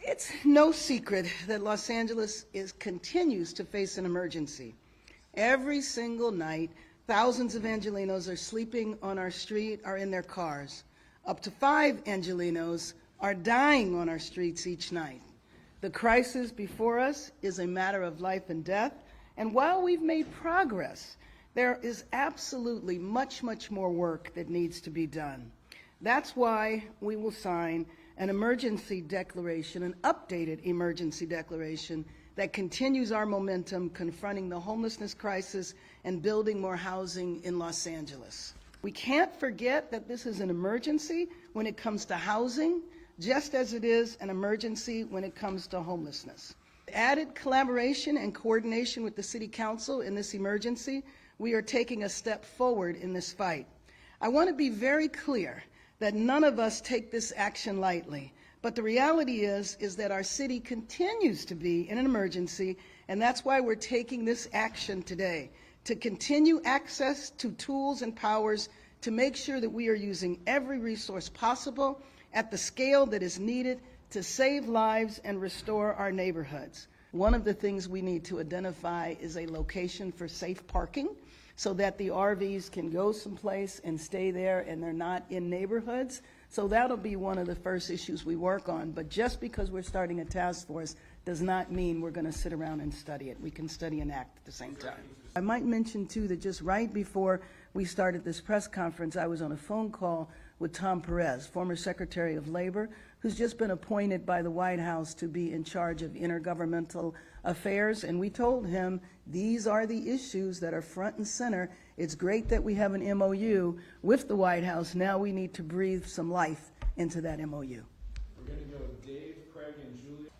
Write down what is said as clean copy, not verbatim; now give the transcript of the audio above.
It's no secret that Los Angeles continues to face an emergency. Every single night, thousands of Angelenos are sleeping on our street or in their cars. Up to 5 Angelenos are dying on our streets each night. The crisis before us is a matter of life and death, and while we've made progress, there is absolutely much more work that needs to be done. That's why we will sign an emergency declaration, an updated emergency declaration that continues our momentum confronting the homelessness crisis and building more housing in Los Angeles. We can't forget that this is an emergency when it comes to housing, just as it is an emergency when it comes to homelessness. Added collaboration and coordination with the City Council in this emergency, we are taking a step forward in this fight. I want to be very clear that none of us take this action lightly, but the reality is that our city continues to be in an emergency, and that's why we're taking this action today, to continue access to tools and powers to make sure that we are using every resource possible at the scale that is needed to save lives and restore our neighborhoods. One of the things we need to identify is a location for safe parking so that the RVs can go someplace and stay there and they're not in neighborhoods. So that'll be one of the first issues we work on. But just because we're starting a task force does not mean we're going to sit around and study it. We can study and act at the same time. I might mention, too, that just right before we started this press conference, I was on a phone call with Tom Perez, former Secretary of Labor, who's just been appointed by the White House to be in charge of intergovernmental affairs. And we told him these are the issues that are front and center. It's great that we have an MOU with the White House. Now we need to breathe some life into that MOU. We're going to go Dave, Craig, and Julie.